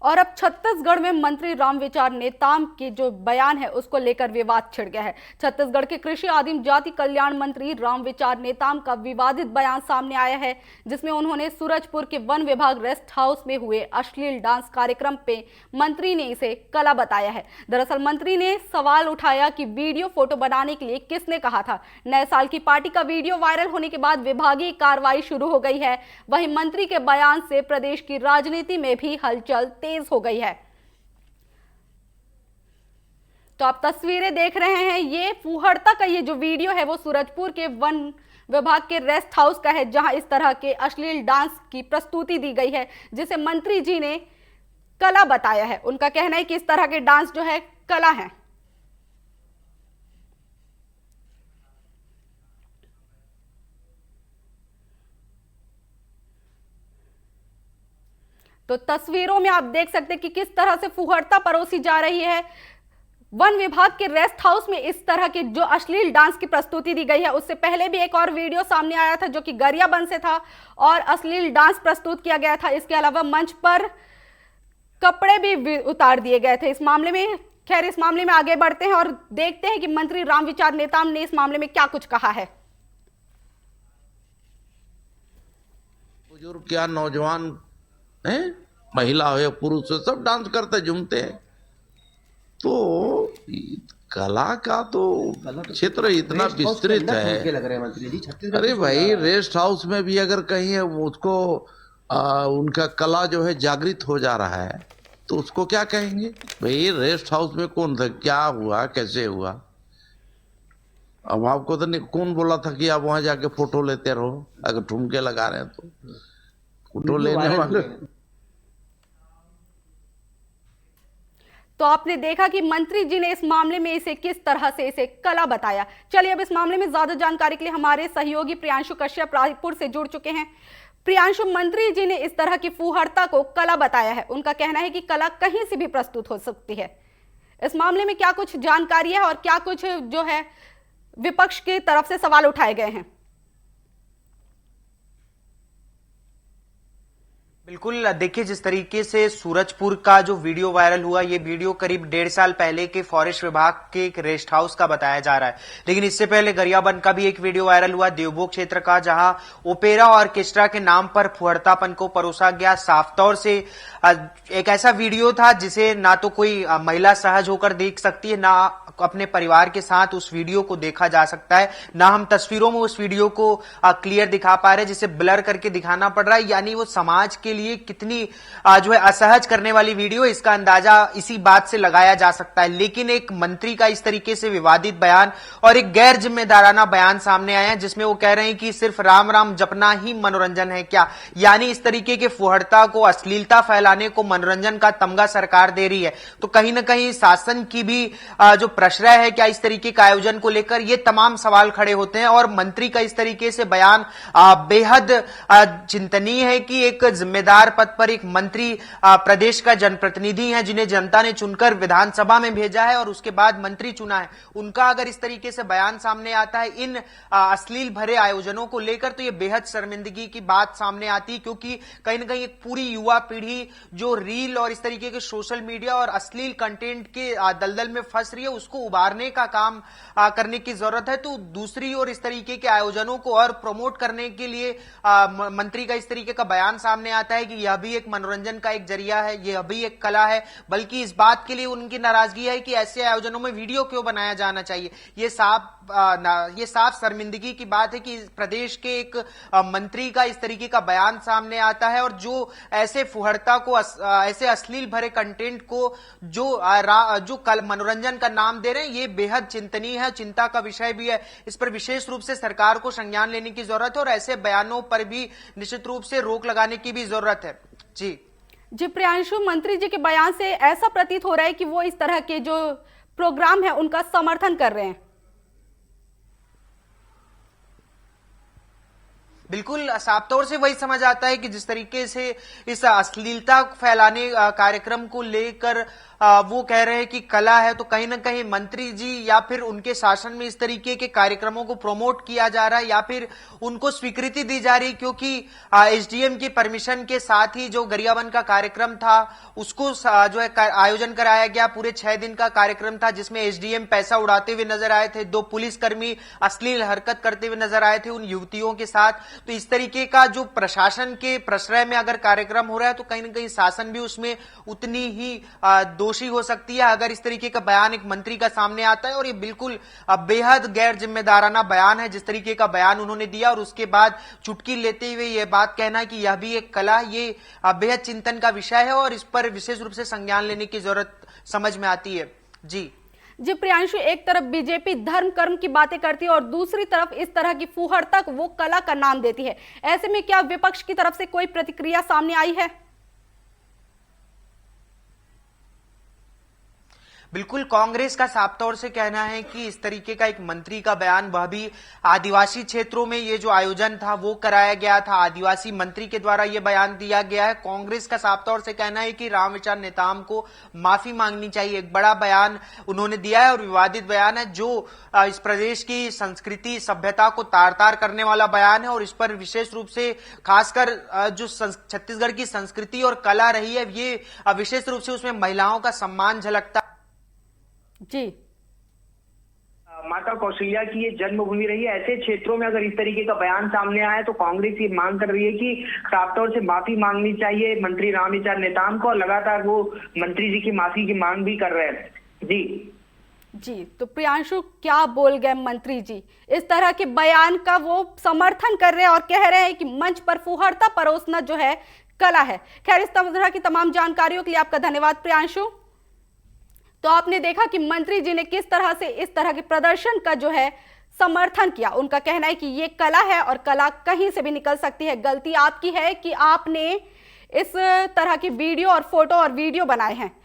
और अब छत्तीसगढ़ में मंत्री रामविचार नेताम के जो बयान है उसको लेकर विवाद छिड़ गया है। छत्तीसगढ़ के कृषि आदिम जाति कल्याण मंत्री रामविचार नेताम का विवादित बयान सामने आया है, जिसमें उन्होंने सूरजपुर के वन विभाग रेस्ट हाउस में हुए अश्लील डांस कार्यक्रम पे मंत्री ने इसे कला बताया है। दरअसल मंत्री ने सवाल उठाया कि वीडियो फोटो बनाने के लिए किसने कहा था। नए साल की पार्टी का वीडियो वायरल होने के बाद विभागीय कार्रवाई शुरू हो गई है। वहीं मंत्री के बयान से प्रदेश की राजनीति में भी हलचल तेज हो गई है। तो आप तस्वीरें देख रहे हैं, ये फूहड़ता का ये जो वीडियो है वो सूरजपुर के वन विभाग के रेस्ट हाउस का है, जहां इस तरह के अश्लील डांस की प्रस्तुति दी गई है, जिसे मंत्री जी ने कला बताया है। उनका कहना है कि इस तरह के डांस जो है कला है। तो तस्वीरों में आप देख सकते हैं कि किस तरह से फुहड़ता परोसी जा रही है। वन विभाग के रेस्ट हाउस में इस तरह के जो अश्लील डांस की प्रस्तुति दी गई है। उससे पहले भी एक और वीडियो सामने आया था जो कि गरियाबंद से था और अश्लील डांस प्रस्तुत किया गया था। इसके अलावा मंच पर कपड़े भी उतार दिए गए थे। इस मामले में इस मामले में आगे बढ़ते हैं और देखते हैं कि मंत्री रामविचार नेताम ने इस मामले में क्या कुछ कहा है। बुजुर्ग क्या नौजवान है, महिला हो या पुरुष हो, सब डांस करते झूमते हैं। तो कला का तो क्षेत्र इतना विस्तृत है। लग रहे हैं मंत्री जी, छत्तीसगढ़ अरे भाई, रेस्ट हाउस में भी अगर कहीं है उसको उनका कला जो है जागृत हो जा रहा है तो उसको क्या कहेंगे भाई? रेस्ट हाउस में कौन था, क्या हुआ, कैसे हुआ? अब आपको तो नहीं, कौन बोला था कि आप वहां जाके फोटो लेते रहो? अगर ठुमके लगा रहे हैं तो फोटो लेने वाले। तो आपने देखा कि मंत्री जी ने इस मामले में इसे किस तरह से इसे कला बताया। चलिए अब इस मामले में ज्यादा जानकारी के लिए हमारे सहयोगी प्रियांशु कश्यप रायपुर से जुड़ चुके हैं। प्रियांशु, मंत्री जी ने इस तरह की फूहड़ता को कला बताया है। उनका कहना है कि कला कहीं से भी प्रस्तुत हो सकती है। इस मामले में क्या कुछ जानकारी है और क्या कुछ जो है विपक्ष की तरफ से सवाल उठाए गए हैं? बिल्कुल, देखिए जिस तरीके से सूरजपुर का जो वीडियो वायरल हुआ, ये वीडियो करीब 1.5 साल पहले के फॉरेस्ट विभाग के एक रेस्ट हाउस का बताया जा रहा है। लेकिन इससे पहले गरियाबंद का भी एक वीडियो वायरल हुआ, देवभोग क्षेत्र का, जहां ओपेरा ऑर्केस्ट्रा के नाम पर फुहड़तापन को परोसा गया। साफ तौर से एक ऐसा वीडियो था जिसे ना तो कोई महिला सहज होकर देख सकती है, ना अपने परिवार के साथ उस वीडियो को देखा जा सकता है, ना हम तस्वीरों में उस वीडियो को क्लियर दिखा पा रहे हैं, जिसे ब्लर करके दिखाना पड़ रहा है। यानी वो समाज के लिए कितनी जो है असहज करने वाली वीडियो, इसका अंदाजा इसी बात से लगाया जा सकता है। लेकिन एक मंत्री का इस तरीके से विवादित बयान और एक गैर जिम्मेदाराना बयान सामने आया है, जिसमें वो कह रहे हैं कि सिर्फ राम राम जपना ही मनोरंजन है क्या? यानी इस तरीके के फुहड़ता को, अश्लीलता फैलाने को मनोरंजन का तमगा सरकार दे रही है। तो कहीं ना कहीं शासन की भी जो प्रश्रय है क्या इस तरीके का आयोजन को लेकर, ये तमाम सवाल खड़े होते हैं। और मंत्री का इस तरीके से बयान बेहद चिंतनीय है कि एक जिम्मेदार पद पर एक मंत्री प्रदेश का जनप्रतिनिधि है, जिन्हें जनता ने चुनकर विधानसभा में भेजा है और उसके बाद मंत्री चुना है, उनका अगर इस तरीके से बयान सामने आता है इन अश्लील भरे आयोजनों को लेकर, तो ये बेहद शर्मिंदगी की बात सामने आती है। क्योंकि कहीं ना कहीं एक पूरी युवा पीढ़ी जो रील और इस तरीके के सोशल मीडिया और अश्लील कंटेंट के दलदल में फंस रही है, उसको उबारने का काम करने की जरूरत है। तो दूसरी ओर इस तरीके के आयोजनों को और प्रमोट करने के लिए मंत्री का इस तरीके का बयान सामने आता है कि यह भी एक मनोरंजन का एक जरिया है, यह भी एक कला है। बल्कि इस बात के लिए उनकी नाराजगी है कि ऐसे आयोजनों में वीडियो क्यों बनाया जाना चाहिए। ये साफ शर्मिंदगी की बात है कि प्रदेश के एक मंत्री का इस तरीके का बयान सामने आता है और जो ऐसे फुहड़ता को, ऐसे अश्लील भरे कंटेंट को जो कल मनोरंजन का नाम दे रहे हैं, ये बेहद चिंतनीय है, चिंता का विषय भी है। इस पर विशेष रूप से सरकार को संज्ञान लेने की जरूरत है और ऐसे बयानों पर भी निश्चित रूप से रोक लगाने की भी जरूरत है। जी प्रियांशु, मंत्री जी के बयान से ऐसा प्रतीत हो रहा है कि वो इस तरह के जो प्रोग्राम है उनका समर्थन कर रहे हैं। बिल्कुल साफ तौर से वही समझ आता है कि जिस तरीके से इस अश्लीलता फैलाने कार्यक्रम को लेकर वो कह रहे हैं कि कला है, तो कहीं ना कहीं मंत्री जी या फिर उनके शासन में इस तरीके के कार्यक्रमों को प्रमोट किया जा रहा है या फिर उनको स्वीकृति दी जा रही, क्योंकि एसडीएम की परमिशन के साथ ही जो गरियाबंद का कार्यक्रम था उसको जो है आयोजन कराया गया। पूरे 6 दिन का कार्यक्रम था जिसमें एसडीएम पैसा उड़ाते हुए नजर आए थे, 2 पुलिसकर्मी अश्लील हरकत करते हुए नजर आए थे उन युवतियों के साथ। तो इस तरीके का जो प्रशासन के प्रश्रय में अगर कार्यक्रम हो रहा है तो कहीं ना कहीं शासन भी उसमें उतनी ही दोषी हो सकती है अगर इस तरीके का बयान एक मंत्री का सामने आता है। और ये बिल्कुल बेहद गैर जिम्मेदाराना बयान है जिस तरीके का बयान उन्होंने दिया, और उसके बाद चुटकी लेते हुए यह बात कहना कि यह भी एक कला, ये बेहद चिंतन का विषय है और इस पर विशेष रूप से संज्ञान लेने की जरूरत समझ में आती है। जी प्रियांशु, एक तरफ बीजेपी धर्म कर्म की बातें करती है और दूसरी तरफ इस तरह की फूहड़ तक वो कला का नाम देती है। ऐसे में क्या विपक्ष की तरफ से कोई प्रतिक्रिया सामने आई है? बिल्कुल, कांग्रेस का साफ तौर से कहना है कि इस तरीके का एक मंत्री का बयान, वह भी आदिवासी क्षेत्रों में ये जो आयोजन था वो कराया गया था, आदिवासी मंत्री के द्वारा ये बयान दिया गया है। कांग्रेस का साफ तौर से कहना है कि राम विचार नेताम को माफी मांगनी चाहिए। एक बड़ा बयान उन्होंने दिया है और विवादित बयान है जो इस प्रदेश की संस्कृति सभ्यता को तार तार करने वाला बयान है, और इस पर विशेष रूप से खासकर जो छत्तीसगढ़ की संस्कृति और कला रही है, ये विशेष रूप से उसमें महिलाओं का सम्मान झलकता जी। माता कौशल्या की ये जन्मभूमि रही है। ऐसे क्षेत्रों में अगर इस तरीके का बयान सामने आया तो कांग्रेस ये मांग कर रही है कि साफ तौर से माफी मांगनी चाहिए मंत्री रामविचार नेताम को, और लगातार वो मंत्री जी की माफी की मांग भी कर रहे हैं। जी, तो प्रियांशु, क्या बोल गए मंत्री जी? इस तरह के बयान का वो समर्थन कर रहे हैं और कह रहे हैं कि मंच पर फुहड़ता परोसना जो है कला है। खैर, इस तरह की तमाम जानकारियों के लिए आपका धन्यवाद प्रियांशु। तो आपने देखा कि मंत्री जी ने किस तरह से इस तरह के प्रदर्शन का जो है समर्थन किया। उनका कहना है कि ये कला है और कला कहीं से भी निकल सकती है। गलती आपकी है कि आपने इस तरह की वीडियो और फोटो और वीडियो बनाए हैं।